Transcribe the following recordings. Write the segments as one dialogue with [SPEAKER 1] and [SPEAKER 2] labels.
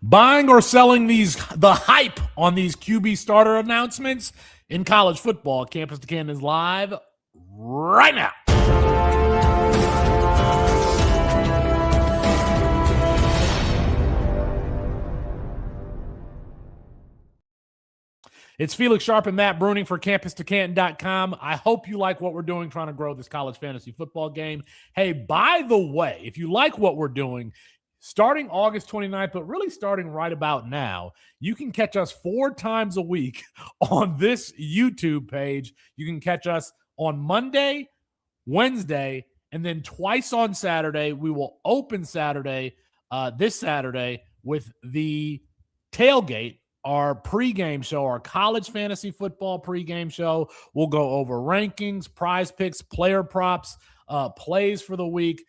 [SPEAKER 1] Buying or selling the hype on these QB starter announcements in college football. Campus to Canton is live right now. It's Felix Sharp and Matt Bruning for CampusToCanton.com. I hope you like what we're doing trying to grow this college fantasy football game. Hey, by the way, if you like what we're doing, starting August 29th, but really starting right about now, you can catch us 4 times a week on this YouTube page. You can catch us on Monday, Wednesday, and then twice on Saturday. We will open Saturday, this Saturday, with the tailgate, our pregame show, our college fantasy football pregame show. We'll go over rankings, prize picks, player props, plays for the week.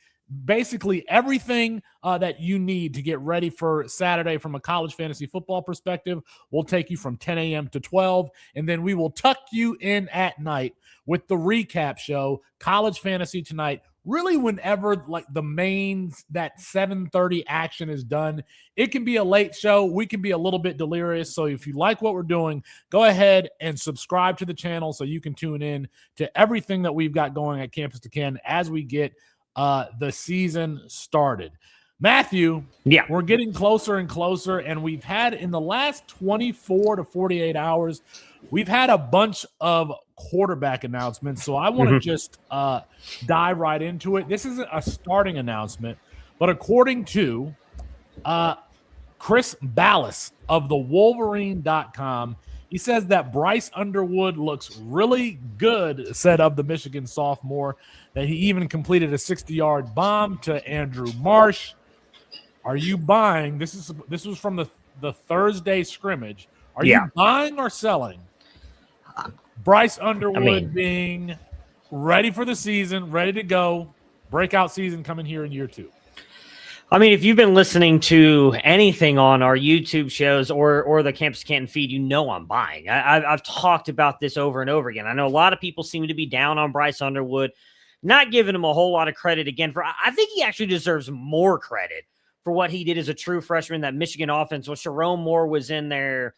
[SPEAKER 1] Basically everything that you need to get ready for Saturday from a college fantasy football perspective. We'll take you from 10 a.m. to 12, and then we will tuck you in at night with the recap show, College Fantasy Tonight, really whenever like the main, that 7:30 action is done. It can be a late show. We can be a little bit delirious. So if you like what we're doing, go ahead and subscribe to the channel so you can tune in to everything that we've got going at Campus to Canton as we get the season started. Matthew, we're getting closer and closer, and we've had in the last 24 to 48 hours, we've had a bunch of quarterback announcements. So I want to just dive right into it. This isn't a starting announcement, but according to Chris Ballas of the Wolverine.com, he says that Bryce Underwood looks really good, said of the Michigan sophomore, that he even completed a 60-yard bomb to Andrew Marsh. Are you buying? This was from the Thursday scrimmage. Are you buying or selling Bryce Underwood being ready for the season, ready to go, breakout season coming here in year 2?
[SPEAKER 2] I mean, if you've been listening to anything on our YouTube shows or the Campus Canton feed, you know I'm buying. I've talked about this over and over again. I know a lot of people seem to be down on Bryce Underwood, not giving him a whole lot of credit again. I think he actually deserves more credit for what he did as a true freshman. That Michigan offense, when Sharon Moore was in there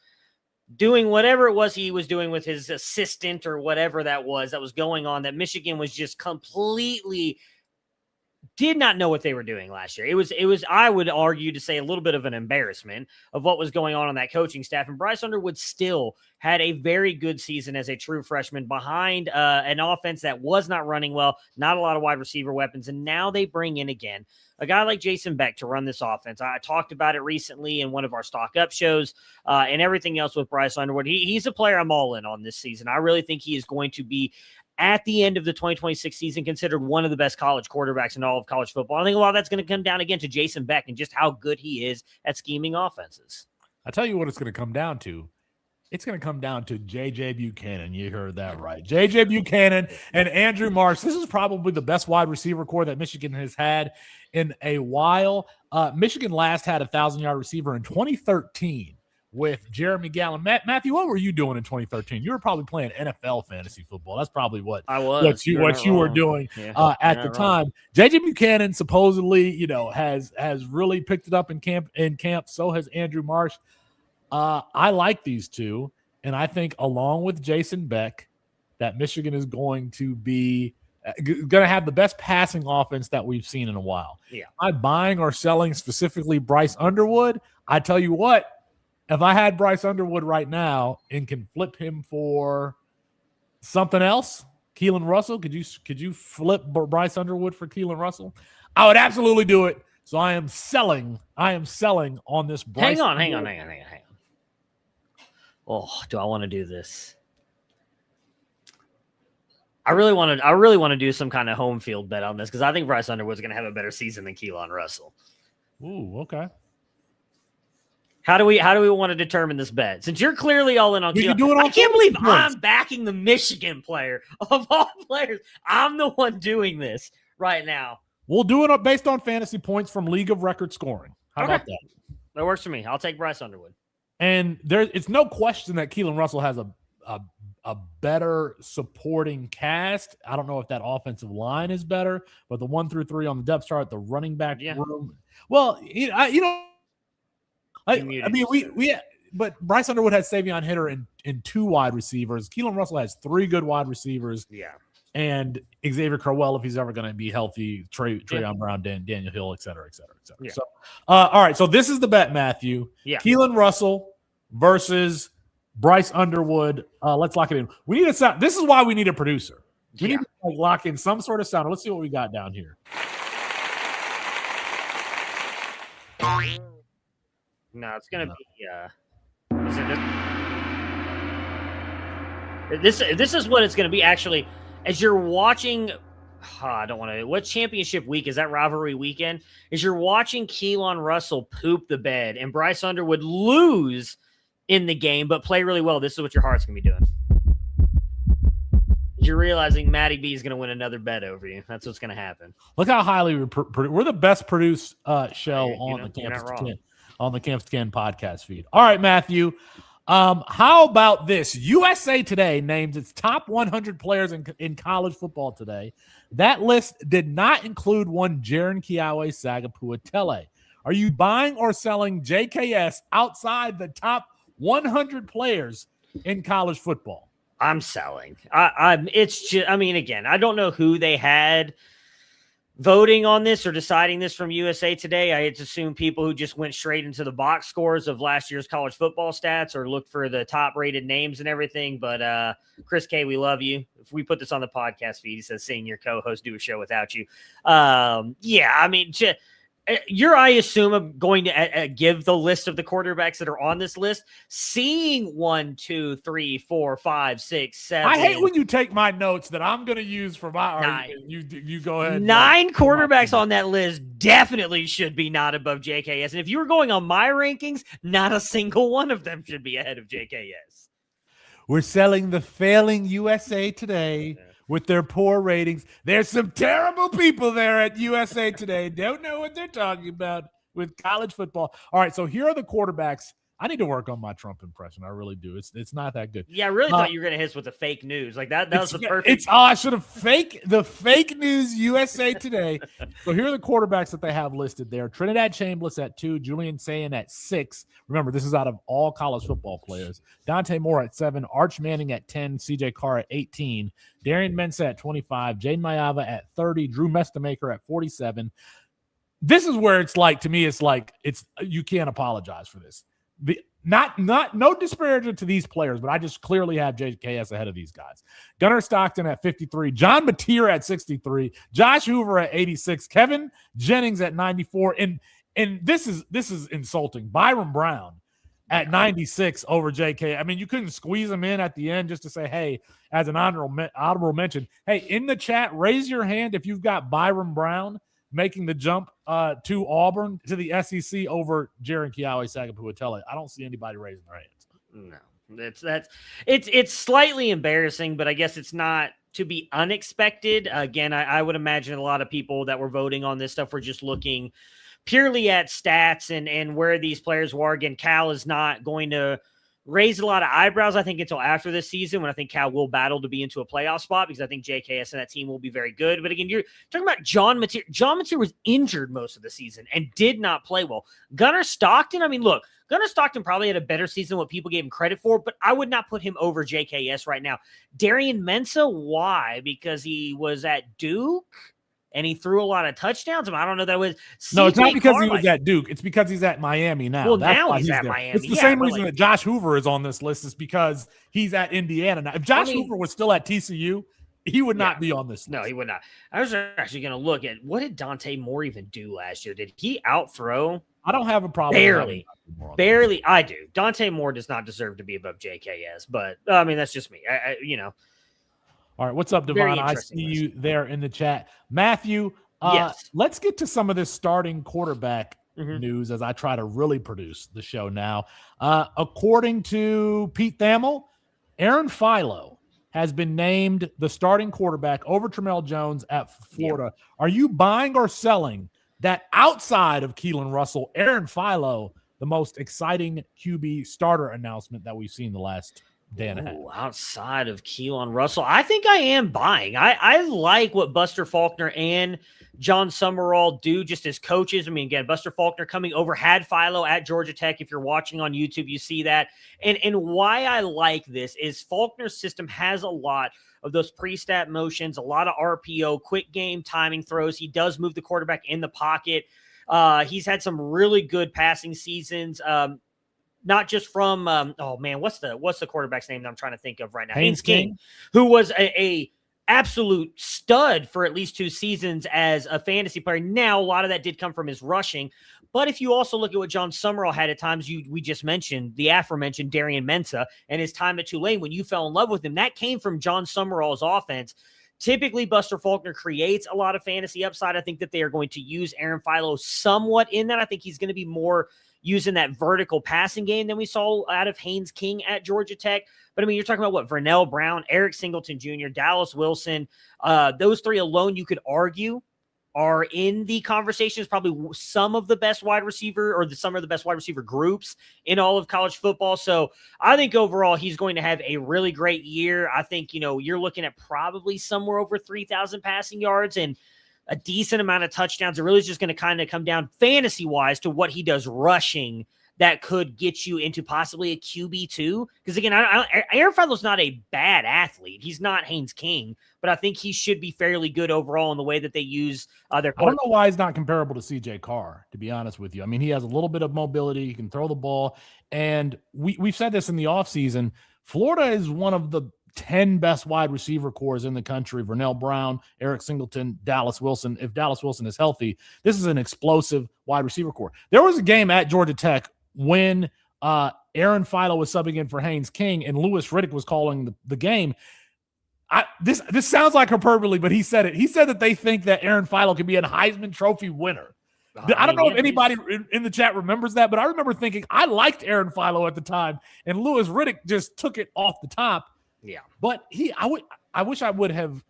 [SPEAKER 2] doing whatever it was he was doing with his assistant or whatever that was going on, that Michigan was just completely did not know what they were doing last year. It was, I would argue to say, a little bit of an embarrassment of what was going on that coaching staff. And Bryce Underwood still had a very good season as a true freshman behind an offense that was not running well, not a lot of wide receiver weapons. And now they bring in again a guy like Jason Beck to run this offense. I talked about it recently in one of our stock up shows and everything else with Bryce Underwood. He's a player I'm all in on this season. I really think he is going to be, at the end of the 2026 season, considered one of the best college quarterbacks in all of college football. I think a lot of that's going to come down again to Jason Beck and just how good he is at scheming offenses.
[SPEAKER 1] I tell you what it's going to come down to. It's going to come down to J.J. Buchanan. You heard that right. J.J. Buchanan and Andrew Marsh. This is probably the best wide receiver core that Michigan has had in a while. Michigan last had a 1,000-yard receiver in 2013. With Jeremy Gallon. Matthew, what were you doing in 2013? You were probably playing NFL fantasy football. That's probly what
[SPEAKER 2] I was.
[SPEAKER 1] What you were doing at the time. JJ Buchanan supposedly, has really picked it up in camp. So has Andrew Marsh. I like these two, and I think along with Jason Beck, that Michigan is going to be going to have the best passing offense that we've seen in a while.
[SPEAKER 2] Yeah.
[SPEAKER 1] Am I buying or selling specifically Bryce Underwood? I tell you what. If I had Bryce Underwood right now and can flip him for something else, Keelan Russell, could you flip Bryce Underwood for Keelan Russell? I would absolutely do it. So I am selling on this Bryce.
[SPEAKER 2] Hang on. Oh, do I want to do this? I really want to do some kind of home field bet on this because I think Bryce Underwood's going to have a better season than Keelan Russell.
[SPEAKER 1] Ooh, okay.
[SPEAKER 2] How do we want to determine this bet? Since you're clearly all in on Keelan, I can't believe I'm backing the Michigan player of all players. I'm the one doing this right now.
[SPEAKER 1] We'll do it based on fantasy points from League of Record scoring. How about that?
[SPEAKER 2] That works for me. I'll take Bryce Underwood.
[SPEAKER 1] And it's no question that Keelan Russell has a better supporting cast. I don't know if that offensive line is better, but the 1 through 3 on the depth chart, the running back room. Well, But Bryce Underwood has Savion Hitter in 2 wide receivers. Keelan Russell has 3 good wide receivers.
[SPEAKER 2] Yeah.
[SPEAKER 1] And Xavier Crowell, if he's ever going to be healthy, Trayon Brown, Daniel Hill, et cetera, et cetera, et cetera.
[SPEAKER 2] Yeah.
[SPEAKER 1] So, all right. So this is the bet, Matthew.
[SPEAKER 2] Yeah.
[SPEAKER 1] Keelan Russell versus Bryce Underwood. Let's lock it in. We need a sound. This is why we need a producer. We need to lock in some sort of sound. Let's see what we got down here.
[SPEAKER 2] No, it's going to be This is what it's going to be. Actually, as you're watching, I don't want to. What championship week is that? Rivalry weekend. As you're watching Keelan Russell poop the bed and Bryce Underwood lose in the game, but play really well. This is what your heart's going to be doing. You're realizing Matty B is going to win another bet over you. That's what's going to happen.
[SPEAKER 1] Look how highly we're the best produced show on the Campus to Canton podcast feed. All right, Matthew. How about this? USA Today names its top 100 players in college football today. That list did not include one Jaren Kiawe Sagapua-Tele. Are you buying or selling JKS outside the top 100 players in college football?
[SPEAKER 2] I'm selling. It's just, I mean, again, I don't know who they had voting on this or deciding this from USA Today. I assume people who just went straight into the box scores of last year's college football stats or looked for the top rated names and everything. But Chris K, we love you. If we put this on the podcast feed, he says, seeing your co-host do a show without you. Yeah, I mean, I assume going to give the list of the quarterbacks that are on this list. Seeing 1, 2, 3, 4, 5, 6, 7.
[SPEAKER 1] I hate when you take my notes that I'm going to use for my argument. You go ahead.
[SPEAKER 2] 9 quarterbacks on that list definitely should be not above JKS. And if you were going on my rankings, not a single one of them should be ahead of JKS.
[SPEAKER 1] We're selling the failing USA Today. With their poor ratings. There's some terrible people there at USA Today. Don't know what they're talking about with college football. All right, so here are the quarterbacks. I need to work on my Trump impression. I really do. It's not that good.
[SPEAKER 2] Yeah, I really thought you were going to hit us with the fake news. Like that was the perfect.
[SPEAKER 1] I should have the fake news USA Today. So here are the quarterbacks that they have listed there. Trinidad Chambliss at 2, Julian Sayin at 6. Remember, this is out of all college football players. Dante Moore at 7, Arch Manning at 10, CJ Carr at 18, Darian Mensah at 25, Jaden Mayava at 30, Drew Mestamaker at 47. This is where it's like, to me, it's you can't apologize for this. No disparagement to these players, but I just clearly have JKS ahead of these guys. Gunnar Stockton at 53, John Mateer at 63, Josh Hoover at 86, Kevin Jennings at 94, and this is insulting. Byron Brown at 96 over JK. I mean, you couldn't squeeze him in at the end just to say, hey, as an honorable mention, hey, in the chat, raise your hand if you've got Byron Brown making the jump to Auburn, to the SEC over Jaren Kiawe Sagapua-Tele. I don't see anybody raising their hands.
[SPEAKER 2] No, it's slightly embarrassing, but I guess it's not to be unexpected. Again, I would imagine a lot of people that were voting on this stuff were just looking purely at stats and where these players were. Again, Cal is not going to raise a lot of eyebrows, I think, until after this season, when I think Cal will battle to be into a playoff spot, because I think JKS and that team will be very good. But again, you're talking about John Mateer. John Mateer was injured most of the season and did not play well. Gunnar Stockton, I mean, look, Gunnar Stockton probably had a better season than what people gave him credit for, but I would not put him over JKS right now. Darian Mensah, why? Because he was at Duke and he threw a lot of touchdowns. I don't know that was.
[SPEAKER 1] No, it's not because he was at Duke. It's because he's at Miami now.
[SPEAKER 2] Well, now he's at Miami.
[SPEAKER 1] It's the same reason that Josh Hoover is on this list, is because he's at Indiana now. If Josh Hoover was still at TCU, he would not be on this list.
[SPEAKER 2] No, he would not. I was actually going to look at, what did Dante Moore even do last year? Did he outthrow?
[SPEAKER 1] I don't have a problem.
[SPEAKER 2] Barely. I do. Dante Moore does not deserve to be above JKS, but I mean, that's just me.
[SPEAKER 1] All right, what's up, Devon? I see you there in the chat. Matthew,
[SPEAKER 2] yes.
[SPEAKER 1] Let's get to some of this starting quarterback news as I try to really produce the show now. According to Pete Thamel, Aaron Philo has been named the starting quarterback over Tramel Jones at Florida. Yeah. Are you buying or selling that outside of Keelan Russell, Aaron Philo, the most exciting QB starter announcement that we've seen the last day and a half.
[SPEAKER 2] Outside of Keelan Russell, I think I am buying. I like what Buster Faulkner and John Summerall do just as coaches. I mean, again, Buster Faulkner coming over, had Philo at Georgia Tech. If you're watching on YouTube, you see that. And why I like this is Faulkner's system has a lot of those pre-stat motions, a lot of RPO, quick game timing throws. He does move the quarterback in the pocket. He's had some really good passing seasons. Not just from what's the quarterback's name that I'm trying to think of right now? Haynes King, who was a absolute stud for at least 2 seasons as a fantasy player. Now, a lot of that did come from his rushing. But if you also look at what John Summerall had at times, we just mentioned the aforementioned Darian Mensah and his time at Tulane when you fell in love with him, that came from John Summerall's offense. Typically, Buster Faulkner creates a lot of fantasy upside. I think that they are going to use Aaron Philo somewhat in that. I think he's going to be more using that vertical passing game than we saw out of Haynes King at Georgia Tech. But I mean, you're talking about what? Vernell Brown, Eric Singleton Jr., Dallas Wilson. Those 3 alone, you could argue, are in the conversations, probably some of the best wide receiver or some of the best wide receiver groups in all of college football. So I think overall he's going to have a really great year. I think, you're looking at probably somewhere over 3,000 passing yards and a decent amount of touchdowns. It really is just going to kind of come down fantasy wise to what he does rushing that could get you into possibly a QB2. Because again, Aaron Philo's not a bad athlete. He's not Haynes King, but I think he should be fairly good overall in the way that they use their.
[SPEAKER 1] I don't know why he's not comparable to CJ Carr, to be honest with you. I mean, he has a little bit of mobility. He can throw the ball. And we've said this in the offseason. Florida is one of the 10 best wide receiver cores in the country. Vernell Brown, Eric Singleton, Dallas Wilson. If Dallas Wilson is healthy, this is an explosive wide receiver core. There was a game at Georgia Tech when Aaron Philo was subbing in for Haynes King and Louis Riddick was calling the game. This sounds like hyperbole, but he said it. He said that they think that Aaron Philo could be a Heisman Trophy winner. I don't know if anybody in the chat remembers that, but I remember thinking I liked Aaron Philo at the time, and Louis Riddick just took it off the top.
[SPEAKER 2] Yeah,
[SPEAKER 1] but I wish I would have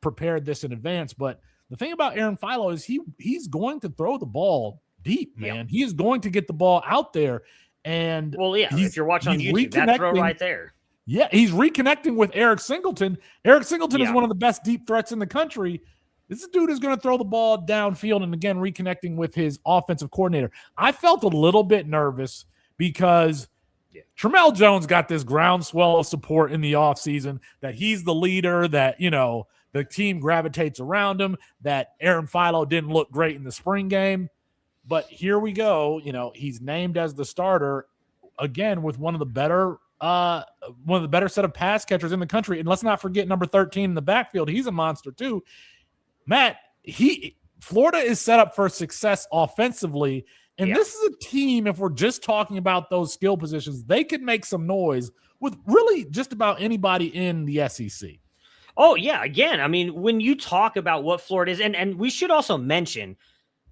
[SPEAKER 1] prepared this in advance. But the thing about Aaron Philo is he's going to throw the ball deep, man. Yeah. He is going to get the ball out there. And
[SPEAKER 2] if you're watching on YouTube, that throw right there.
[SPEAKER 1] Yeah, he's reconnecting with Eric Singleton. Eric Singleton is one of the best deep threats in the country. This dude is going to throw the ball downfield and, again, reconnecting with his offensive coordinator. I felt a little bit nervous because Tramel Jones got this groundswell of support in the offseason that he's the leader, that, the team gravitates around him, that Aaron Philo didn't look great in the spring game. But here we go. He's named as the starter again with one of the better set of pass catchers in the country. And let's not forget number 13 in the backfield. He's a monster too. Matt, Florida is set up for success offensively. And this is a team, if we're just talking about those skill positions, they could make some noise with really just about anybody in the SEC.
[SPEAKER 2] Oh, yeah. Again, I mean, when you talk about what Florida is, and we should also mention,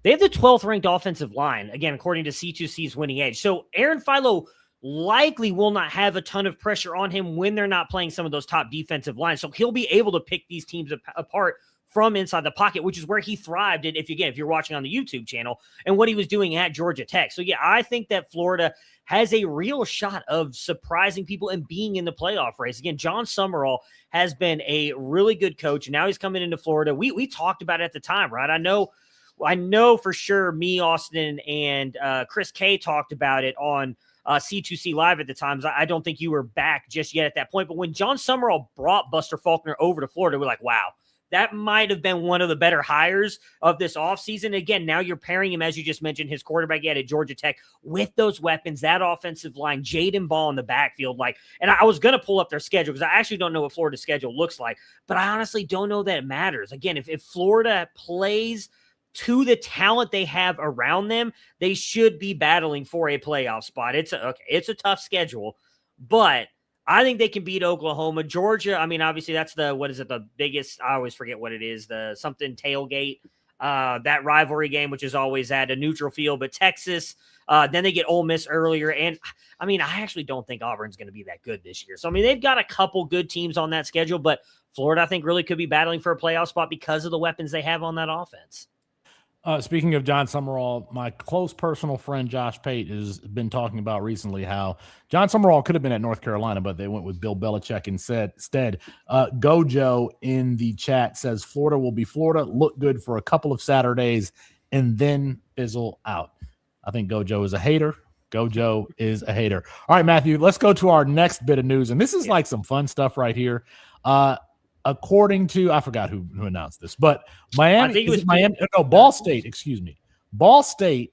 [SPEAKER 2] they have the 12th ranked offensive line, again, according to C2C's winning edge. So Aaron Philo likely will not have a ton of pressure on him when they're not playing some of those top defensive lines. So he'll be able to pick these teams apart from inside the pocket, which is where he thrived. And if you're watching on the YouTube channel and what he was doing at Georgia Tech. So yeah, I think that Florida has a real shot of surprising people and being in the playoff race. Again, John Summerall has been a really good coach. Now he's coming into Florida. We talked about it at the time, right? I know for sure me, Austin, and Chris K talked about it on C2C Live at the times. I don't think you were back just yet at that point. But when John Summerall brought Buster Faulkner over to Florida, we're like, wow, that might have been one of the better hires of this offseason. Again, now you're pairing him, as you just mentioned, his quarterback at Georgia Tech with those weapons, that offensive line, Jaden Ball in the backfield. And I was going to pull up their schedule because I actually don't know what Florida's schedule looks like, but I honestly don't know that it matters. Again, if Florida plays to the talent they have around them, they should be battling for a playoff spot. It's a tough schedule, but I think they can beat Oklahoma. Georgia, I mean, obviously that's the biggest, I always forget what it is, the something tailgate, that rivalry game, which is always at a neutral field, but Texas, then they get Ole Miss earlier. And I mean, I actually don't think Auburn's going to be that good this year. So, I mean, they've got a couple good teams on that schedule, but Florida, I think, really could be battling for a playoff spot because of the weapons they have on that offense.
[SPEAKER 1] Speaking of John Summerall, my close personal friend Josh Pate has been talking about recently how John Summerall could have been at North Carolina, but they went with Bill Belichick instead. Gojo in the chat says Florida will be Florida, look good for a couple of Saturdays, and then fizzle out. I think Gojo is a hater. Gojo is a hater. All right, Matthew, let's go to our next bit of news. And this is like some fun stuff right here. According to, I forgot who announced this, but Ball State, excuse me. Ball State,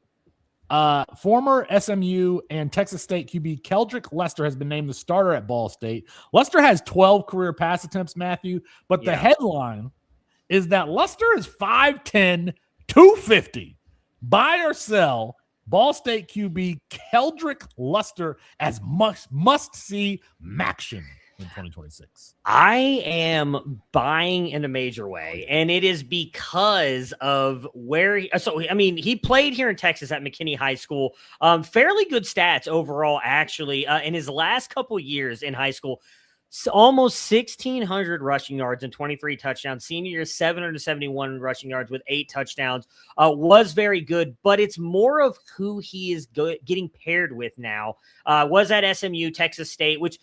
[SPEAKER 1] former SMU and Texas State QB Keldrick Lester has been named the starter at Ball State. Lester has 12 career pass attempts, Matthew, but the headline is that Lester is 5'10", 250. Buy or sell Ball State QB Keldrick Lester as must-see maction in 2026.
[SPEAKER 2] I am buying in a major way, and it is because of where he played here in Texas at McKinney High School. Fairly good stats overall, actually. In his last couple years in high school, almost 1,600 rushing yards and 23 touchdowns. Senior year, 771 rushing yards with 8 touchdowns. Was very good, but it's more of who he is getting paired with now. Was at SMU, Texas State, which,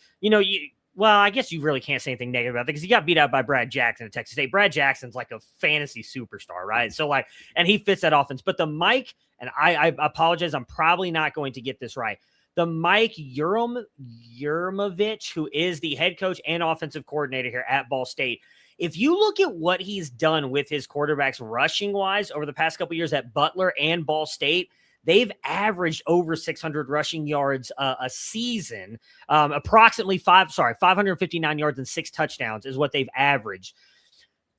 [SPEAKER 2] well, I guess you really can't say anything negative about that because he got beat out by Brad Jackson at Texas State. Brad Jackson's like a fantasy superstar, right? So and he fits that offense. But the Mike, and I apologize, I'm probably not going to get this right. The Mike Yurmovich, who is the head coach and offensive coordinator here at Ball State. If you look at what he's done with his quarterbacks rushing wise over the past couple years at Butler and Ball State, they've averaged over 600 rushing yards a season. Approximately 559 yards and 6 touchdowns is what they've averaged.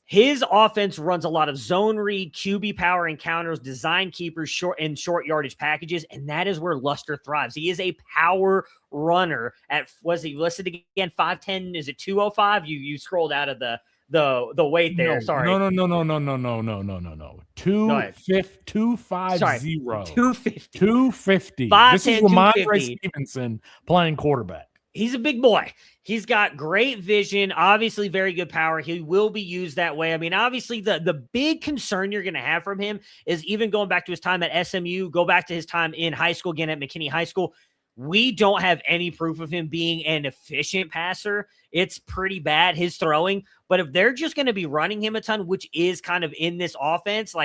[SPEAKER 2] His offense runs a lot of zone read, QB power encounters, design keepers, short yardage packages, and that is where Luster thrives. He is a power runner at, was he listed again, 5'10", is it 205? You scrolled out of the weight there.
[SPEAKER 1] No,
[SPEAKER 2] sorry.
[SPEAKER 1] No. 250. 250.
[SPEAKER 2] 5'10",
[SPEAKER 1] this is Ramondre
[SPEAKER 2] 250.
[SPEAKER 1] Stevenson playing quarterback.
[SPEAKER 2] He's a big boy. He's got great vision, obviously very good power. He will be used that way. I mean, obviously the big concern you're going to have from him is even going back to his time at SMU, go back to his time in high school again at McKinney High School. We don't have any proof of him being an efficient passer. It's pretty bad, his throwing. But if they're just going to be running him a ton, which is kind of in this offense,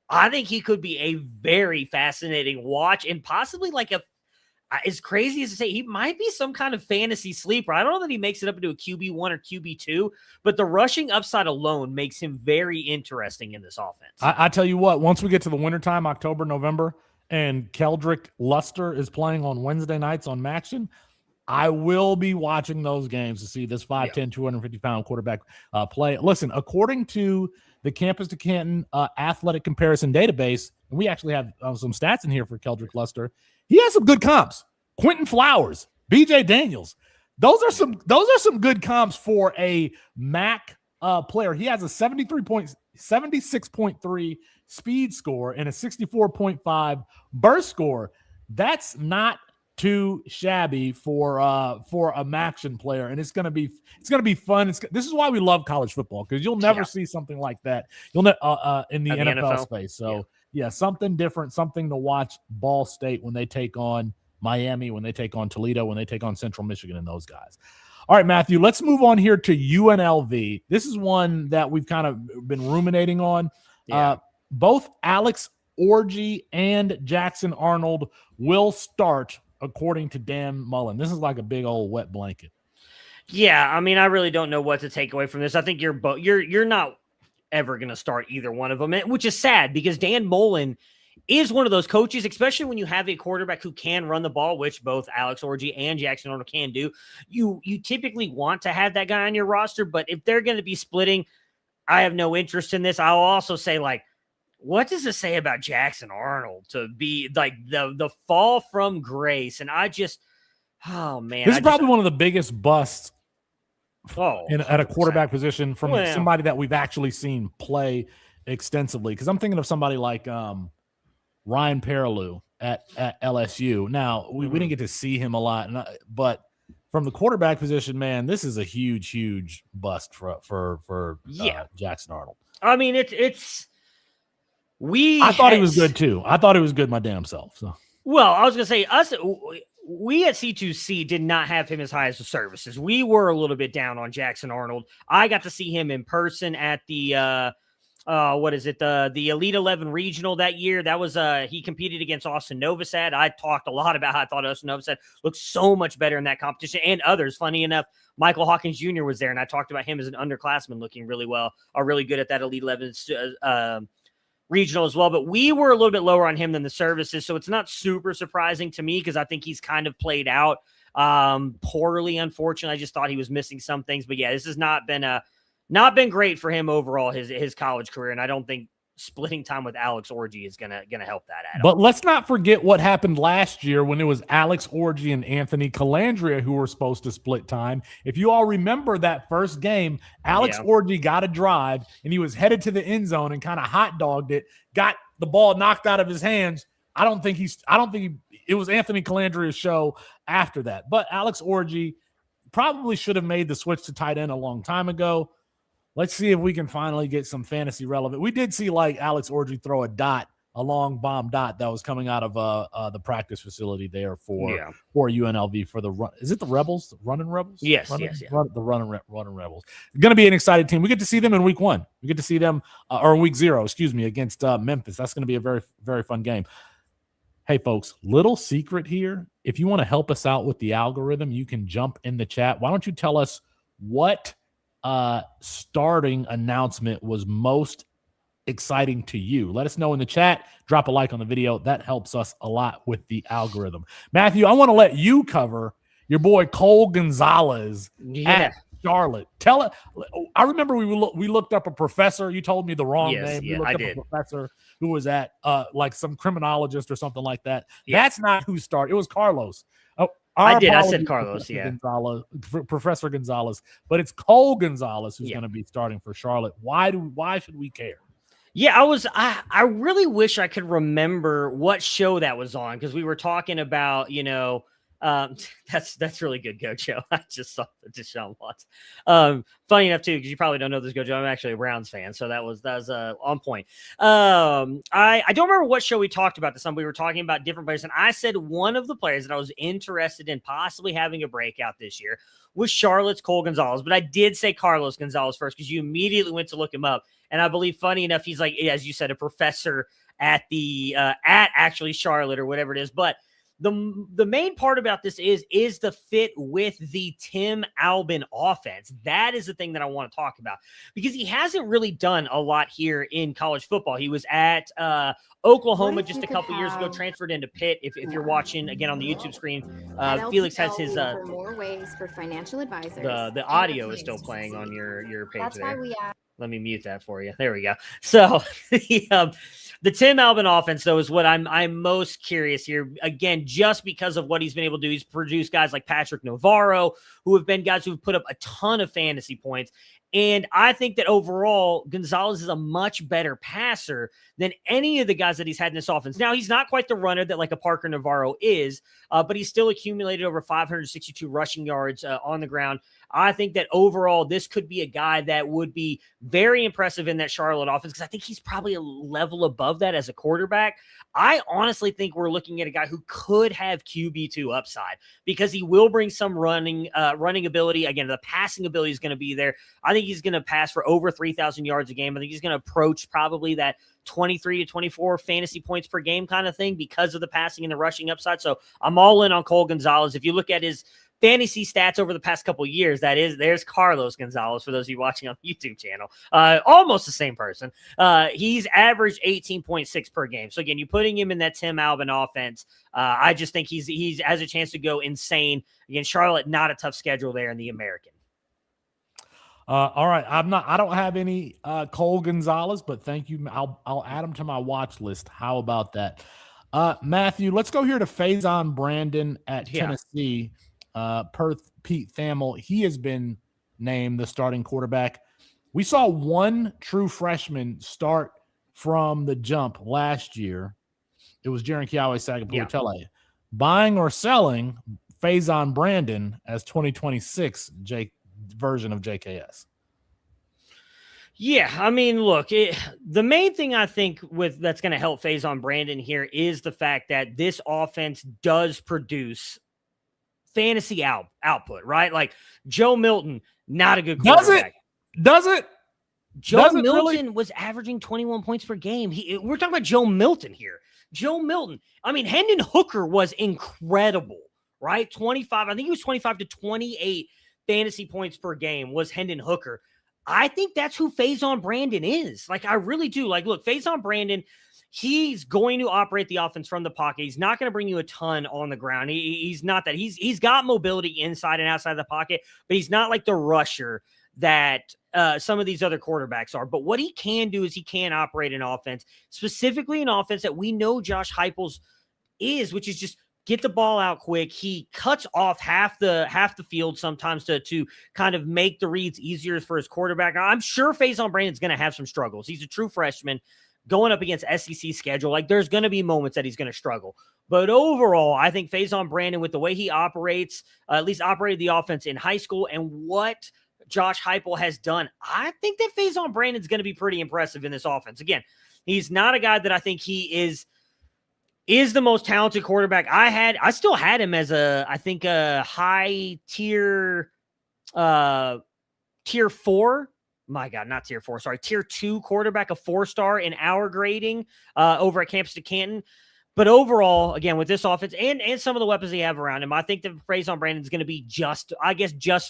[SPEAKER 2] I think he could be a very fascinating watch and possibly as crazy as to say, he might be some kind of fantasy sleeper. I don't know that he makes it up into a QB1 or QB2, but the rushing upside alone makes him very interesting in this offense.
[SPEAKER 1] I tell you what, once we get to the wintertime, October, November, and Keldrick Luster is playing on Wednesday nights on Maction, I will be watching those games to see this 5'10", 250-pound quarterback play. Listen, according to the Campus to Canton athletic comparison database, and we actually have some stats in here for Keldrick Luster, he has some good comps. Quentin Flowers, BJ Daniels. Those are some good comps for a MAC player. He has a 76.3 speed score and a 64.5 burst score. That's not too shabby for a Maction player, and it's gonna be fun. This is why we love college football, because you'll never see something like that. You'll in the NFL space. So something different, something to watch. Ball State when they take on Miami, when they take on Toledo, when they take on Central Michigan, and those guys. All right, Matthew, let's move on here to UNLV. This is one that we've kind of been ruminating on. Both Alex Orji and Jackson Arnold will start, according to Dan Mullen. This is like a big old wet blanket.
[SPEAKER 2] Yeah, I mean, I really don't know what to take away from this. I think you're not ever going to start either one of them, which is sad because Dan Mullen is one of those coaches, especially when you have a quarterback who can run the ball, which both Alex Orji and Jackson Arnold can do. You typically want to have that guy on your roster, but if they're going to be splitting, I have no interest in this. I'll also say, what does it say about Jackson Arnold to be the fall from grace? And oh man,
[SPEAKER 1] this is probably one of the biggest busts at a quarterback position from somebody that we've actually seen play extensively. Because I'm thinking of somebody like Ryan Perrilloux at LSU. Now we didn't get to see him a lot, but from the quarterback position, man, this is a huge bust for Jackson Arnold.
[SPEAKER 2] I mean, it's
[SPEAKER 1] I thought he was good too. I thought he was good my damn self. So.
[SPEAKER 2] Well, I was going to say we at C2C did not have him as high as the services. We were a little bit down on Jackson Arnold. I got to see him in person at the the Elite 11 regional that year. That was he competed against Austin Novosad. I talked a lot about how I thought Austin Novosad looked so much better in that competition, and others. Funny enough, Michael Hawkins Jr. was there, and I talked about him as an underclassman looking really well, or really good at that Elite 11 regional as well. But we were a little bit lower on him than the services, so it's not super surprising to me because I think he's kind of played out poorly. Unfortunately, I just thought he was missing some things. But yeah, this has not been great for him overall his college career, and I don't think splitting time with Alex Orji is gonna help that at all.
[SPEAKER 1] But let's not forget what happened last year when it was Alex Orji and Anthony Calandria who were supposed to split time. If you all remember that first game, Alex Orji got a drive and he was headed to the end zone and kind of hot dogged it, got the ball knocked out of his hands. I don't think it was Anthony Calandria's show after that. But Alex Orji probably should have made the switch to tight end a long time ago. Let's see if we can finally get some fantasy relevant. We did see like Alex Orji throw a long bomb dot that was coming out of the practice facility there for UNLV for the run. Is it the Rebels? Running Rebels?
[SPEAKER 2] Yes.
[SPEAKER 1] The running Rebels. It's going to be an exciting team. We get to see them in week 1. We get to see them or week 0, against Memphis. That's going to be a very, very fun game. Hey, folks, little secret here. If you want to help us out with the algorithm, you can jump in the chat. Why don't you tell us what starting announcement was most exciting to you? Let us know in the chat. Drop a like on the video. That helps us a lot with the algorithm. Matthew, I want to let you cover your boy Cole Gonzalez at Charlotte. Tell it. I remember we looked up a professor. You told me the wrong name. We looked up a professor who was at like some criminologist or something like that. That's not who started. It was Carlos.
[SPEAKER 2] I said Carlos,
[SPEAKER 1] Professor Gonzalez, but it's Cole Gonzalez who's going to be starting for Charlotte. Why should we care?
[SPEAKER 2] Yeah, I really wish I could remember what show that was on because we were talking about, that's really good, Gojo. I just saw Deshaun Watson. Funny enough too, because you probably don't know this, Gojo. I'm actually a Browns fan, so that was on point. I don't remember what show we talked about this on. We were talking about different players, and I said one of the players that I was interested in possibly having a breakout this year was Charlotte's Cole Gonzalez, but I did say Carlos Gonzalez first because you immediately went to look him up, and I believe, funny enough, he's like, as you said, a professor at the at actually Charlotte or whatever it is, but. The main part about this is the fit with the Tim Albin offense. That is the thing that I want to talk about because he hasn't really done a lot here in college football. He was at Oklahoma just a couple years ago, transferred into Pitt. If you're watching again on the YouTube screen, Felix has his
[SPEAKER 3] more ways for financial advisors.
[SPEAKER 2] The audio is still playing on your page. That's there. Let me mute that for you. There we go. So the Tim Albin offense, though, is what I'm most curious here. Again, just because of what he's been able to do. He's produced guys like Patrick Navarro, who have been guys who've put up a ton of fantasy points. And I think that overall, Gonzalez is a much better passer than any of the guys that he's had in this offense. Now, he's not quite the runner that like a Parker Navarro is, but he's still accumulated over 562 rushing yards on the ground. I think that overall, this could be a guy that would be very impressive in that Charlotte offense because I think he's probably a level above that as a quarterback. I honestly think we're looking at a guy who could have QB2 upside because he will bring some running ability. Again, the passing ability is going to be there. I think he's going to pass for over 3,000 yards a game. I think he's going to approach probably that 23 to 24 fantasy points per game kind of thing because of the passing and the rushing upside. So I'm all in on Cole Gonzalez. If you look at his fantasy stats over the past couple of years, there's Carlos Gonzalez for those of you watching on the YouTube channel. Almost the same person. He's averaged 18.6 per game. So again, you're putting him in that Tim Albin offense. I just think he's has a chance to go insane. Again, Charlotte, not a tough schedule there in the American.
[SPEAKER 1] All right. I don't have any Cole Gonzalez, but thank you. I'll add him to my watch list. How about that? Matthew, let's go here to Faison Brandon at Tennessee. Perth Pete Thamel, he has been named the starting quarterback. We saw one true freshman start from the jump last year. It was Jaron Kiawe Sagapulitele. Buying or selling Faison Brandon as 2026 version of JKS.
[SPEAKER 2] Yeah, I mean, look, the main thing I think that's going to help Faison Brandon here is the fact that this offense does produce fantasy output, right? Like Joe Milton, not a good quarterback.
[SPEAKER 1] Does it?
[SPEAKER 2] Joe Milton was averaging 21 points per game. We're talking about Joe Milton here. Joe Milton. I mean, Hendon Hooker was incredible, right? 25. I think he was 25 to 28 fantasy points per game was Hendon Hooker. I think that's who Faison Brandon is. Like, I really do. Like, look, Faison Brandon, he's going to operate the offense from the pocket. He's not going to bring you a ton on the ground. He's not that. He's got mobility inside and outside the pocket, but he's not like the rusher that some of these other quarterbacks are. But what he can do is he can operate an offense, specifically an offense that we know Josh Heupel's is, which is just get the ball out quick. He cuts off half the field sometimes to kind of make the reads easier for his quarterback. I'm sure Faison Brandon's going to have some struggles. He's a true freshman going up against SEC schedule. Like, there's going to be moments that he's going to struggle. But overall, I think Faison Brandon, with the way he operates, at least operated the offense in high school and what Josh Heupel has done, I think that Faison Brandon's going to be pretty impressive in this offense. Again, he's not a guy that I think he is the most talented quarterback. I still had him as I think a high tier 4. My God, not tier 4. Sorry, tier 2 quarterback, a 4-star in our grading over at Campus to Canton. But overall, again, with this offense and some of the weapons they have around him, I think that Faison Brandon is going to be just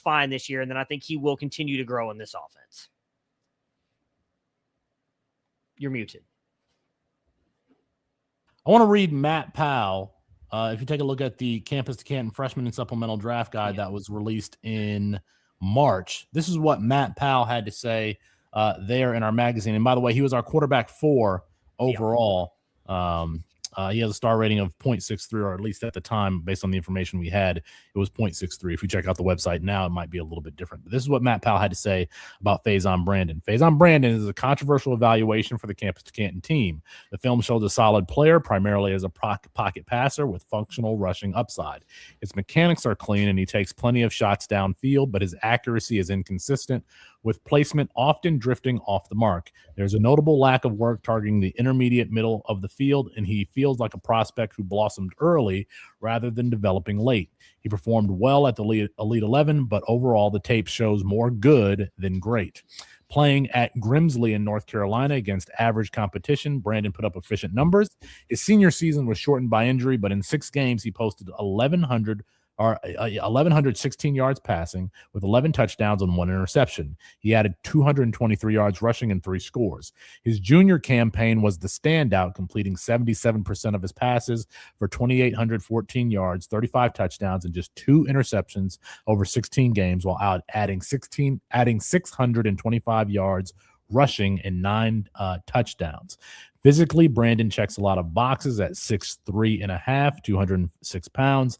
[SPEAKER 2] fine this year. And then I think he will continue to grow in this offense. You're muted.
[SPEAKER 1] I want to read Matt Powell. If you take a look at the Campus to Canton freshman and supplemental draft guide that was released in March, this is what Matt Powell had to say there in our magazine. And by the way, he was our quarterback 4 overall. He has a star rating of 0.63, or at least at the time, based on the information we had, it was 0.63. If you check out the website now, it might be a little bit different. But this is what Matt Powell had to say about Faison Brandon. Faison Brandon is a controversial evaluation for the Campus to Canton team. The film shows a solid player, primarily as a pocket passer with functional rushing upside. His mechanics are clean, and he takes plenty of shots downfield, but his accuracy is inconsistent, with placement often drifting off the mark. There's a notable lack of work targeting the intermediate middle of the field, and he feels like a prospect who blossomed early rather than developing late. He performed well at the Elite 11, but overall the tape shows more good than great. Playing at Grimsley in North Carolina against average competition, Brandon put up efficient numbers. His senior season was shortened by injury, but in 6 games he posted 1,116 yards passing with 11 touchdowns and 1 interception. He added 223 yards rushing and 3 scores. His junior campaign was the standout, completing 77% of his passes for 2,814 yards, 35 touchdowns, and just 2 interceptions over 16 games, while adding 625 yards rushing and 9 touchdowns. Physically, Brandon checks a lot of boxes at 6'3.5", 206 pounds,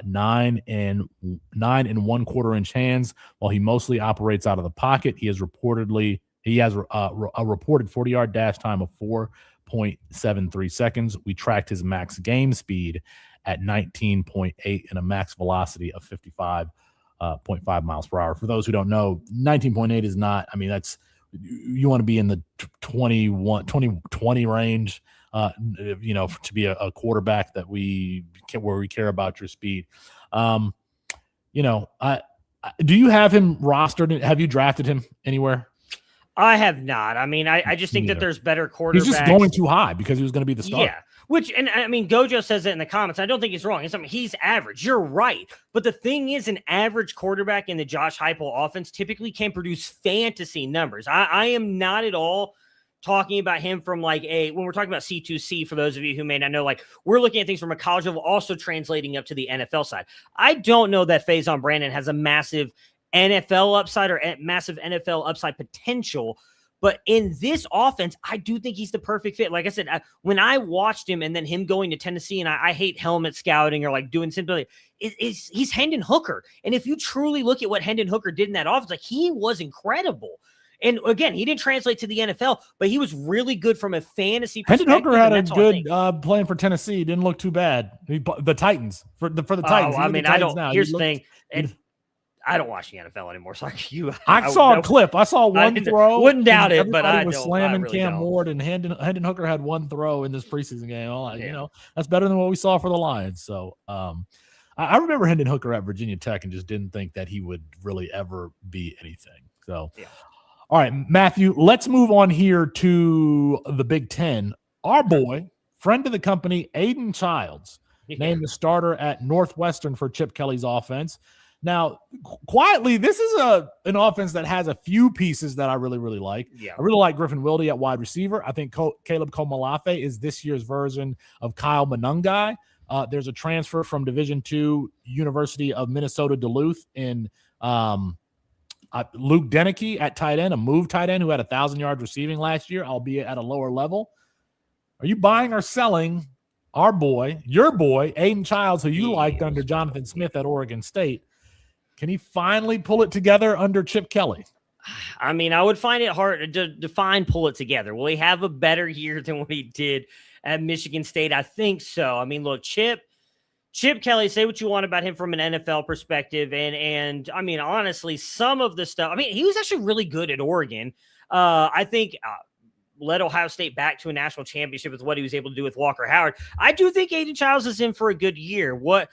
[SPEAKER 1] 9 and 1/4 inch hands. While he mostly operates out of the pocket, he has a reported 40-yard dash time of 4.73 seconds. We tracked his max game speed at 19.8 and a max velocity of 55.5 miles per hour. For those who don't know, 19.8 is not, I mean, that's, you want to be in the 20 range, to be a quarterback where we care about your speed. Do you have him rostered? Have you drafted him anywhere?
[SPEAKER 2] I have not. I mean, I just think that there's better quarterbacks.
[SPEAKER 1] He's just going too high because he was going to be the starter.
[SPEAKER 2] Yeah. And I mean, Gojo says it in the comments. I don't think he's wrong. He's average. You're right. But the thing is, an average quarterback in the Josh Heupel offense typically can produce fantasy numbers. I am not at all talking about him from when we're talking about C2C, for those of you who may not know, we're looking at things from a college level, also translating up to the NFL side. I don't know that Faison Brandon has a massive NFL upside or massive NFL upside potential. But in this offense, I do think he's the perfect fit. Like I said, when I watched him and then him going to Tennessee, and I hate helmet scouting or doing simply, he's Hendon Hooker. And if you truly look at what Hendon Hooker did in that offense, he was incredible. And again, he didn't translate to the NFL, but he was really good from a fantasy perspective.
[SPEAKER 1] Hendon Hooker had a good playing for Tennessee. Didn't look too bad. The Titans for the Titans.
[SPEAKER 2] I mean, I don't. Here's the thing, and I don't watch the NFL anymore. So
[SPEAKER 1] I saw a clip. I saw one throw.
[SPEAKER 2] Wouldn't doubt it, but
[SPEAKER 1] I was slamming Cam Ward, and Hendon Hooker had one throw in this preseason game. You know, that's better than what we saw for the Lions. So I remember Hendon Hooker at Virginia Tech and just didn't think that he would really ever be anything. So, all right, Matthew, let's move on here to the Big Ten. Our boy, friend of the company, Aiden Childs, named the starter at Northwestern for Chip Kelly's offense. Now, quietly, this is an offense that has a few pieces that I really, really like. I really like Griffin Wilde at wide receiver. I think Caleb Komolafe is this year's version of Kyle Monangai. There's a transfer from Division II University of Minnesota Duluth in Luke Deneke at tight end, a move tight end who had 1,000 yards receiving last year, albeit at a lower level. Are you buying or selling our boy, your boy, Aiden Childs, who you liked under Jonathan Smith at Oregon State? Can he finally pull it together under Chip Kelly?
[SPEAKER 2] I mean, I would find it hard to define pull it together. Will he have a better year than what he did at Michigan State? I think so. I mean, look, Chip Kelly, say what you want about him from an NFL perspective. And I mean, honestly, some of the stuff, I mean, he was actually really good at Oregon. I think led Ohio State back to a national championship with what he was able to do with Walker Howard. I do think Aiden Childs is in for a good year. What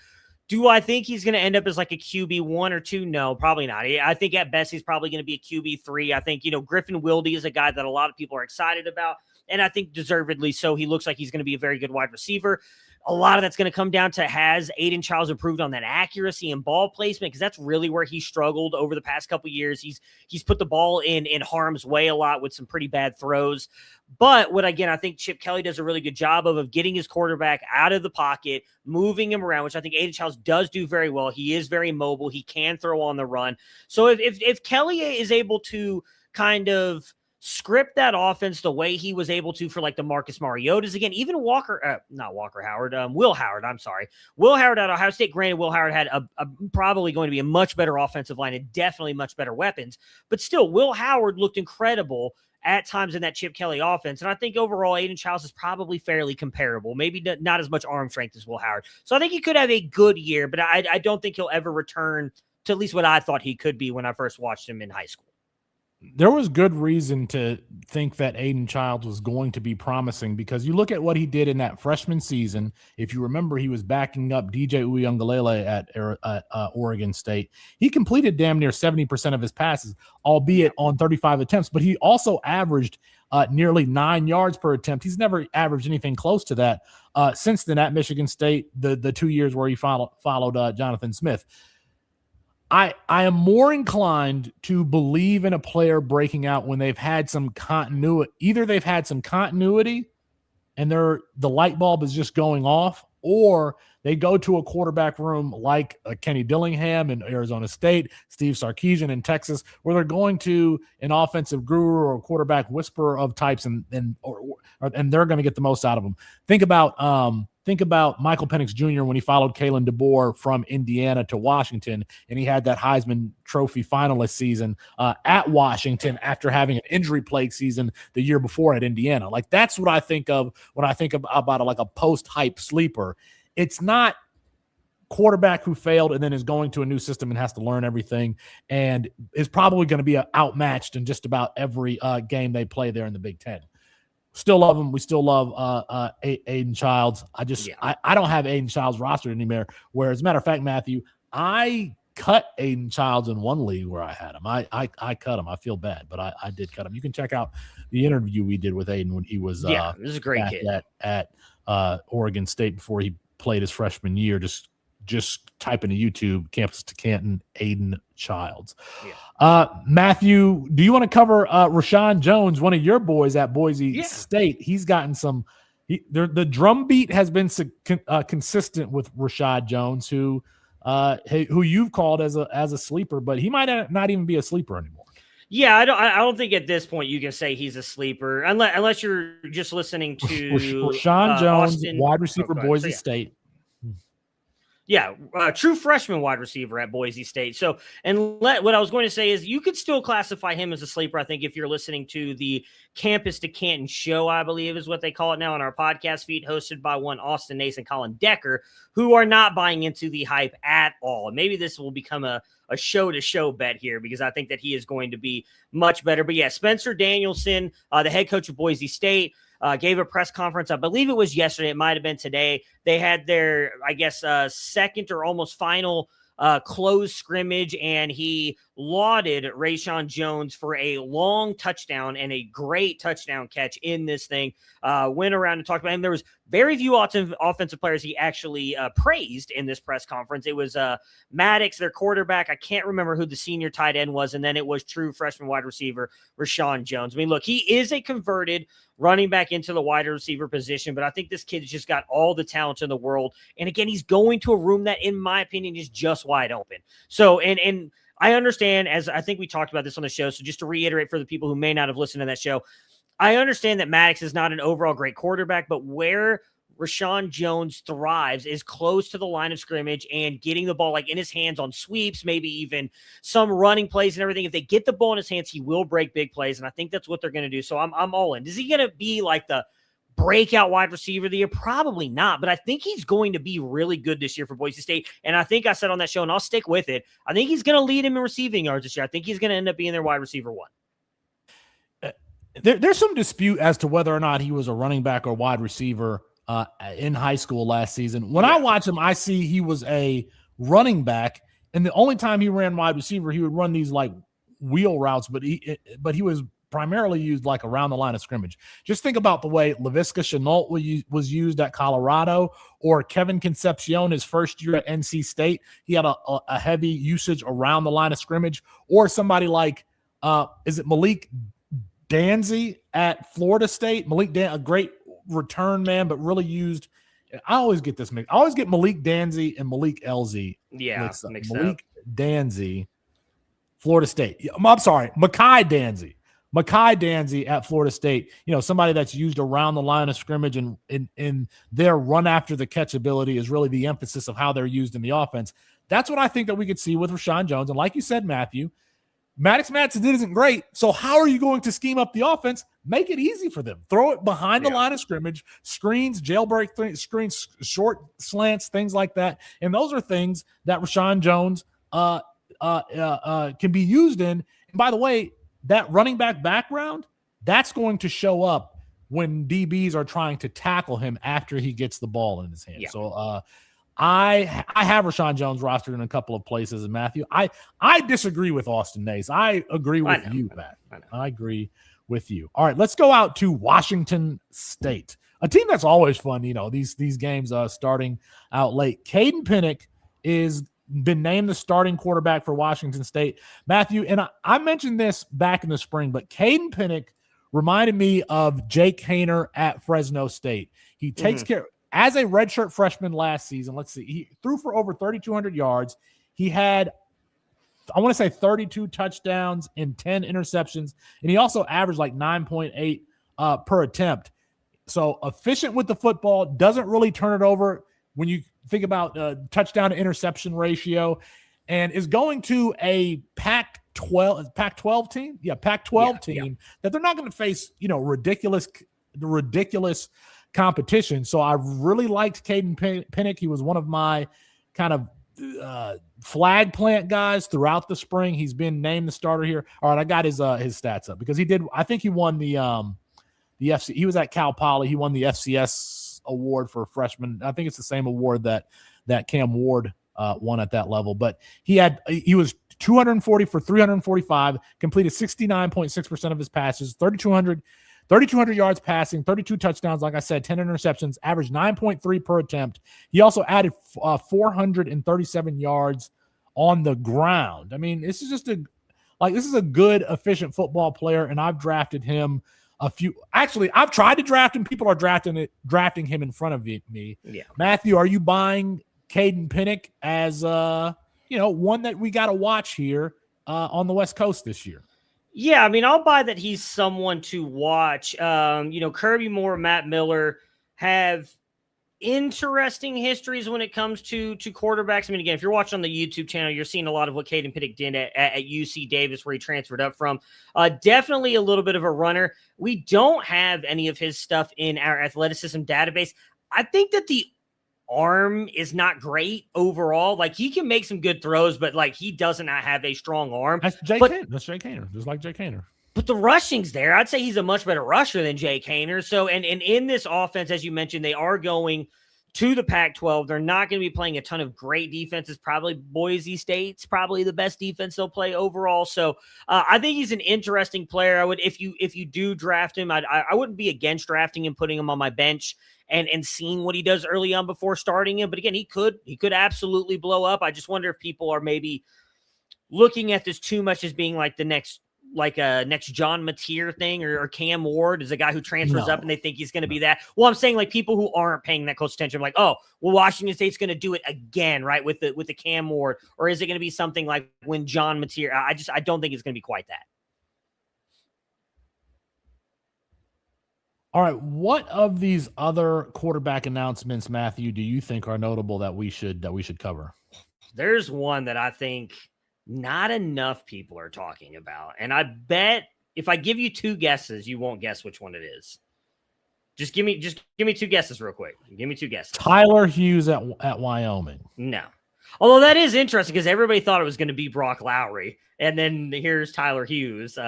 [SPEAKER 2] do I think he's going to end up as like a QB 1 or 2? No, probably not. I think at best he's probably going to be a QB 3. I think, Griffin Wilde is a guy that a lot of people are excited about, and I think deservedly so. He looks like he's going to be a very good wide receiver. A lot of that's going to come down to, has Aiden Childs improved on that accuracy and ball placement? Because that's really where he struggled over the past couple of years. He's put the ball in harm's way a lot with some pretty bad throws. But I think Chip Kelly does a really good job of getting his quarterback out of the pocket, moving him around, which I think Aiden Childs does do very well. He is very mobile. He can throw on the run. So if Kelly is able to kind of script that offense the way he was able to for like the Marcus Mariotas, again, even Will Howard. I'm sorry. Will Howard at Ohio State. Granted, Will Howard had a probably going to be a much better offensive line and definitely much better weapons, but still Will Howard looked incredible at times in that Chip Kelly offense. And I think overall Aiden Childs is probably fairly comparable, maybe not as much arm strength as Will Howard. So I think he could have a good year, but I don't think he'll ever return to at least what I thought he could be when I first watched him in high school.
[SPEAKER 1] There was good reason to think that Aiden Childs was going to be promising, because you look at what he did in that freshman season. If you remember, he was backing up DJ Uiagalelei at Oregon State. He completed damn near 70% of his passes, albeit on 35 attempts, but he also averaged nearly 9 yards per attempt. He's never averaged anything close to that since then at Michigan State, the 2 years where he followed Jonathan Smith. I am more inclined to believe in a player breaking out when they've had some continuity. Either they've had some continuity and the light bulb is just going off, or they go to a quarterback room like Kenny Dillingham in Arizona State, Steve Sarkisian in Texas, where they're going to an offensive guru or a quarterback whisperer of types, and they're going to get the most out of them. Think about Michael Penix Jr. when he followed Kalen DeBoer from Indiana to Washington, and he had that Heisman Trophy finalist season at Washington after having an injury-plagued season the year before at Indiana. Like, that's what I think of when I think about a post-hype sleeper. It's not quarterback who failed and then is going to a new system and has to learn everything and is probably going to be outmatched in just about every game they play there in the Big Ten. Still love him. We still love Aiden Childs. I don't have Aiden Childs rostered anymore. Where, as a matter of fact, Matthew, I cut Aiden Childs in one league where I had him. I cut him. I feel bad, but I did cut him. You can check out the interview we did with Aiden when he was
[SPEAKER 2] this is a great kid
[SPEAKER 1] at Oregon State before he played his freshman year. Just type into YouTube, Campus to Canton, Aiden Childs. Matthew, do you want to cover Rashawn Jones, one of your boys at Boise State? He's gotten some the drum beat has been consistent with Rashawn Jones, who you've called as a sleeper, but he might not even be a sleeper anymore.
[SPEAKER 2] Yeah, I don't think at this point you can say he's a sleeper unless you're just listening to
[SPEAKER 1] Rashawn Jones,
[SPEAKER 2] Austin,
[SPEAKER 1] wide receiver, Boise State.
[SPEAKER 2] Yeah, true freshman wide receiver at Boise State. So, what I was going to say is you could still classify him as a sleeper, I think, if you're listening to the Campus to Canton show, I believe is what they call it now on our podcast feed, hosted by one Austin Nace and Colin Decker, who are not buying into the hype at all. And maybe this will become a show-to-show bet here because I think that he is going to be much better. But yeah, Spencer Danielson, the head coach of Boise State, gave a press conference. I believe it was yesterday. It might have been today. They had their, I guess, second or almost final closed scrimmage, and he lauded Rashawn Jones for a long touchdown and a great touchdown catch in this thing. Went around and talked about him. There was very few offensive players he actually praised in this press conference. It was Maddox, their quarterback. I can't remember who the senior tight end was, and then it was true freshman wide receiver Rashawn Jones. I mean, look, he is a converted running back into the wide receiver position, but I think this kid's just got all the talent in the world. And again, he's going to a room that, in my opinion, is just wide open. So, and I understand, as I think we talked about this on the show, so just to reiterate for the people who may not have listened to that show, I understand that Maddox is not an overall great quarterback, but where Rashawn Jones thrives is close to the line of scrimmage and getting the ball like in his hands on sweeps, maybe even some running plays and everything. If they get the ball in his hands, he will break big plays, and I think that's what they're going to do. So I'm all in. Is he going to be like the breakout wide receiver of the year? Probably not, but I think he's going to be really good this year for Boise State. And I think I said on that show, and I'll stick with it, I think he's going to lead him in receiving yards this year. I think he's going to end up being their wide receiver one.
[SPEAKER 1] There's some dispute as to whether or not he was a running back or wide receiver in high school last season. When I watch him, I see he was a running back, and the only time he ran wide receiver, he would run these like wheel routes, but he was primarily used like around the line of scrimmage. Just think about the way Laviska Shenault was used at Colorado, or Kevin Concepcion his first year at NC State. He had a heavy usage around the line of scrimmage, or somebody like is it Malik Danzy at Florida State? A great return man, but really used. I always get this mixed. I always get Malik Danzy and Malik LZ.
[SPEAKER 2] Yeah, mixed
[SPEAKER 1] Malik Danzy, Florida State. I'm sorry, Makai Danzy at Florida State. You know, somebody that's used around the line of scrimmage, and in their run after the catch ability is really the emphasis of how they're used in the offense. That's what I think that we could see with Rashawn Jones. And like you said, Matthew, Maddox Madsen isn't great. So how are you going to scheme up the offense? Make it easy for them. Throw it behind the line of scrimmage, screens, jailbreak screens, short slants, things like that. And those are things that Rashawn Jones can be used in. And by the way, that running back background, that's going to show up when DBs are trying to tackle him after he gets the ball in his hand. Yeah. So I have Rashawn Jones rostered in a couple of places, and Matthew, I disagree with Austin Nace. I agree with you, Matt. I agree with you. All right, let's go out to Washington State, a team that's always fun. You know, these games starting out late. Kaden Pinnick is been named the starting quarterback for Washington State. Matthew, and I mentioned this back in the spring, but Kaden Pinnick reminded me of Jake Haener at Fresno State. He takes care as a redshirt freshman last season. Let's see. He threw for over 3,200 yards. He had, I want to say, 32 touchdowns and 10 interceptions. And he also averaged like 9.8 per attempt. So efficient with the football, doesn't really turn it over when you think about touchdown to interception ratio, and is going to a Pac-12 team. Yeah, Pac-12 team that they're not going to face, ridiculous competition. So I really liked Kaden Pinnick. He was one of my kind of flag plant guys throughout the spring. He's been named the starter here. All right, I got his stats up because he did. I think he won the FC. He was at Cal Poly. He won the FCS award for freshman. I think it's the same award that Cam Ward won at that level. But he was 240 for 345, completed 69.6% of his passes, 3,200 yards passing, 32 touchdowns, like I said, 10 interceptions, averaged 9.3 per attempt. He also added 437 yards on the ground. I mean, this is a good, efficient football player, and I've drafted him I've tried to draft him. People are drafting him in front of me. Yeah. Matthew, are you buying Kaden Pinnick as one that we got to watch here on the West Coast this year?
[SPEAKER 2] Yeah, I mean, I'll buy that he's someone to watch. Kirby Moore, Matt Miller have interesting histories when it comes to quarterbacks. I mean, again, if you're watching on the YouTube channel, you're seeing a lot of what Kaden Pinnick did at UC Davis, where he transferred up from. Definitely a little bit of a runner. We don't have any of his stuff in our athleticism database. I think that the arm is not great overall. Like, he can make some good throws, but like, he does not have a strong arm.
[SPEAKER 1] That's Jay Kaner. Just like Jay Kaner.
[SPEAKER 2] But the rushing's there. I'd say he's a much better rusher than Jay Kaner. So, and in this offense, as you mentioned, they are going to the Pac-12. They're not going to be playing a ton of great defenses. Probably Boise State's probably the best defense they'll play overall. So I think he's an interesting player. I would, if you do draft him, I wouldn't be against drafting him, putting him on my bench and seeing what he does early on before starting him. But again, he could absolutely blow up. I just wonder if people are maybe looking at this too much as being like the next John Mateer thing or Cam Ward is a guy who transfers up and they think he's going to be that. Well, I'm saying like people who aren't paying that close attention, like, oh, well, Washington State's going to do it again, right? With the Cam Ward, or is it going to be something like when John Mateer? I don't think it's going to be quite that.
[SPEAKER 1] All right. What of these other quarterback announcements, Matthew, do you think are notable that we should cover?
[SPEAKER 2] There's one that I think not enough people are talking about. And I bet if I give you two guesses, you won't guess which one it is. Just give me two guesses real quick. Give me two guesses.
[SPEAKER 1] Tyler Hughes at Wyoming.
[SPEAKER 2] No. Although that is interesting because everybody thought it was going to be Brock Lowry. And then here's Tyler Hughes.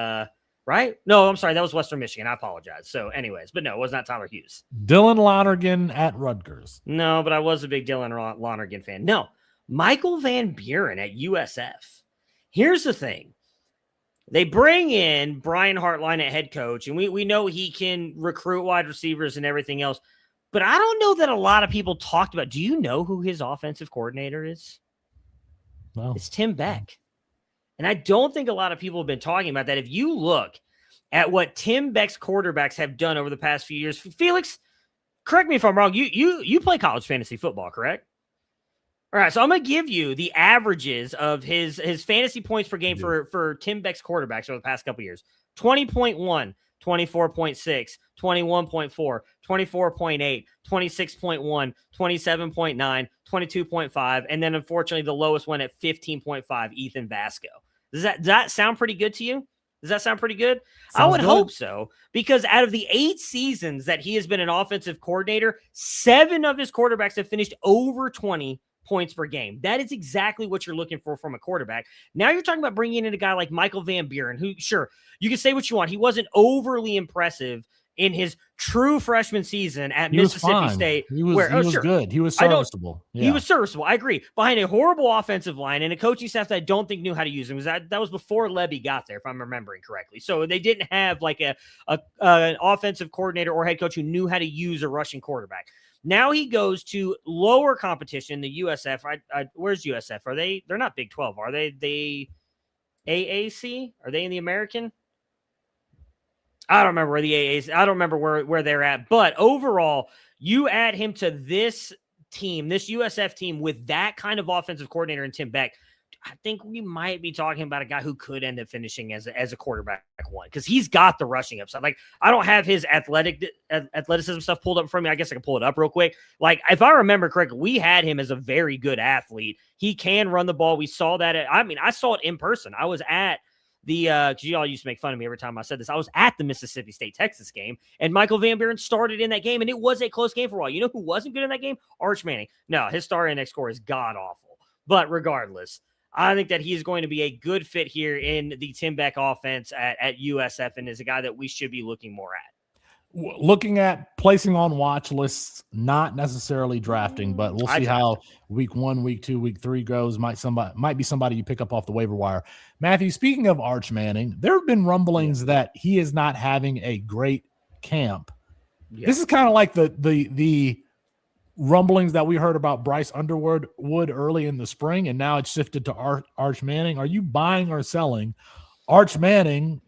[SPEAKER 2] Right? No, I'm sorry. That was Western Michigan. I apologize. So anyways, but no, it was not Tyler Hughes.
[SPEAKER 1] Dylan Lonergan at Rutgers.
[SPEAKER 2] No, but I was a big Dylan Lonergan fan. No, Michael Van Buren at USF. Here's the thing. They bring in Brian Hartline at head coach, and we know he can recruit wide receivers and everything else. But I don't know that a lot of people talked about. Do you know who his offensive coordinator is?
[SPEAKER 1] No.
[SPEAKER 2] It's Tim Beck. And I don't think a lot of people have been talking about that. If you look at what Tim Beck's quarterbacks have done over the past few years, Felix, correct me if I'm wrong. You play college fantasy football, correct? All right, so I'm going to give you the averages of his fantasy points per game for Tim Beck's quarterbacks over the past couple of years. 20.1, 24.6, 21.4, 24.8, 26.1, 27.9, 22.5, and then unfortunately the lowest one at 15.5, Ethan Vasco. Does that sound pretty good to you? Does that sound pretty good? I would hope so, because out of the 8 seasons that he has been an offensive coordinator, 7 of his quarterbacks have finished over 20 points per game. That is exactly what you're looking for from a quarterback. Now you're talking about bringing in a guy like Michael Van Buren, who, sure, you can say what you want. He wasn't overly impressive in his true freshman season at Mississippi State.
[SPEAKER 1] He was good. He was serviceable.
[SPEAKER 2] He was serviceable. I agree. Behind a horrible offensive line and a coaching staff that I don't think knew how to use him. That was before Lebby got there, if I'm remembering correctly. So they didn't have like an offensive coordinator or head coach who knew how to use a rushing quarterback. Now he goes to lower competition, the USF. Where's USF? They're not Big 12, are they? They AAC? Are they in the American? I don't remember where the AAC. I don't remember where they're at. But overall, you add him to this team, this USF team, with that kind of offensive coordinator in Tim Beck, I think we might be talking about a guy who could end up finishing as a quarterback one, because he's got the rushing upside. Like, I don't have his athleticism stuff pulled up for me. I guess I can pull it up real quick. Like, if I remember correctly, we had him as a very good athlete. He can run the ball. We saw that. I saw it in person. I was at the you all used to make fun of me every time I said this. I was at the Mississippi State-Texas game, and Michael Van Buren started in that game, and it was a close game for a while. You know who wasn't good in that game? Arch Manning. No, his star index score is god-awful. But regardless, I think that he's going to be a good fit here in the Tim Beck offense at USF, and is a guy that we should be looking more at.
[SPEAKER 1] Looking at placing on watch lists, not necessarily drafting, but we'll see how week 1, week 2, week 3 goes. Might be somebody you pick up off the waiver wire. Matthew, speaking of Arch Manning, there have been rumblings that he is not having a great camp. Yeah. This is kind of like the rumblings that we heard about Bryce Underwood early in the spring, and now it's shifted to Arch Manning. Are you buying or selling Arch Manning,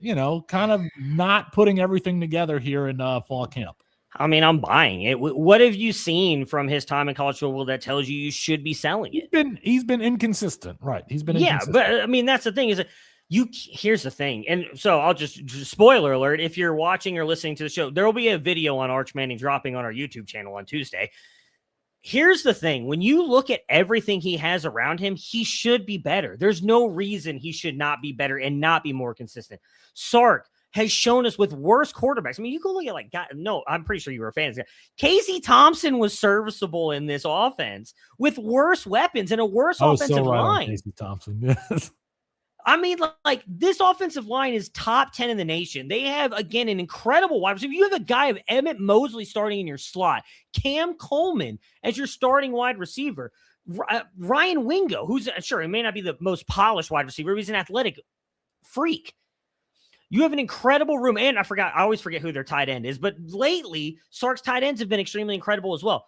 [SPEAKER 1] kind of not putting everything together here in fall camp?
[SPEAKER 2] I mean, I'm buying it. What have you seen from his time in college football that tells you should be selling it?
[SPEAKER 1] He's been inconsistent, right? He's been inconsistent.
[SPEAKER 2] But I mean, that's the thing is that here's the thing. And so I'll just spoiler alert. If you're watching or listening to the show, there will be a video on Arch Manning dropping on our YouTube channel on Tuesday. here's the thing. When you look at everything he has around him, he should be better. There's no reason he should not be better and not be more consistent. Sark has shown us with worse quarterbacks. I mean, you go look at I'm pretty sure you were a fan. Casey Thompson was serviceable in this offense with worse weapons and a worse offensive line.
[SPEAKER 1] Casey Thompson, yes.
[SPEAKER 2] I mean, like this offensive line is top 10 in the nation. They have, again, an incredible wide receiver. You have a guy of Emmett Mosley starting in your slot, Cam Coleman as your starting wide receiver, Ryan Wingo, who's sure, he may not be the most polished wide receiver, but he's an athletic freak. You have an incredible room. And I always forget who their tight end is, but lately, Sark's tight ends have been extremely incredible as well.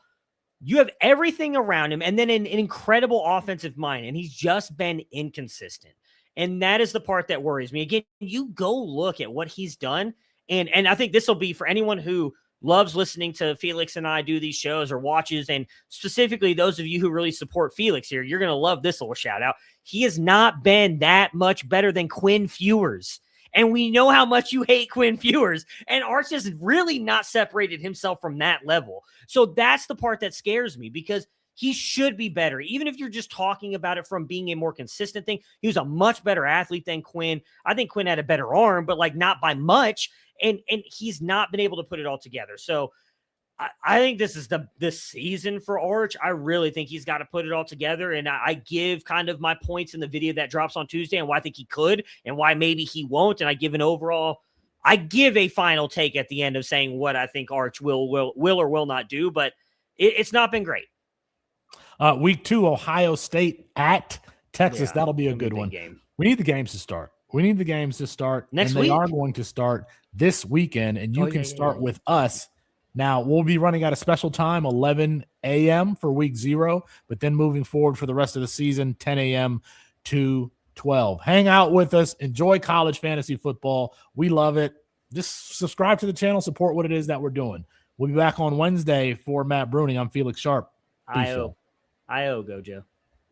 [SPEAKER 2] You have everything around him and then an incredible offensive mind, and he's just been inconsistent. And that is the part that worries me. Again, you go look at what he's done. And I think this will be for anyone who loves listening to Felix and I do these shows or watches, and specifically those of you who really support Felix here, you're going to love this little shout out. He has not been that much better than Quinn Fewers. And we know how much you hate Quinn Fewers. And Arch has really not separated himself from that level. So that's the part that scares me, because he should be better. Even if you're just talking about it from being a more consistent thing, he was a much better athlete than Quinn. I think Quinn had a better arm, but like not by much. And he's not been able to put it all together. So I think this is this season for Arch. I really think he's got to put it all together. And I give kind of my points in the video that drops on Tuesday and why I think he could and why maybe he won't. And I give a final take at the end of saying what I think Arch will or will not do, but it's not been great.
[SPEAKER 1] Week 2, Ohio State at Texas. That'll be a good one.
[SPEAKER 2] Game.
[SPEAKER 1] We need the games to start.
[SPEAKER 2] Next
[SPEAKER 1] week.
[SPEAKER 2] They
[SPEAKER 1] are going to start this weekend, and you can start with us. Now, we'll be running at a special time, 11 a.m. for week 0, but then moving forward for the rest of the season, 10 a.m. to 12. Hang out with us. Enjoy college fantasy football. We love it. Just subscribe to the channel. Support what it is that we're doing. We'll be back on Wednesday for Matt Bruning. I'm Felix Sharp.
[SPEAKER 2] I owe Gojo.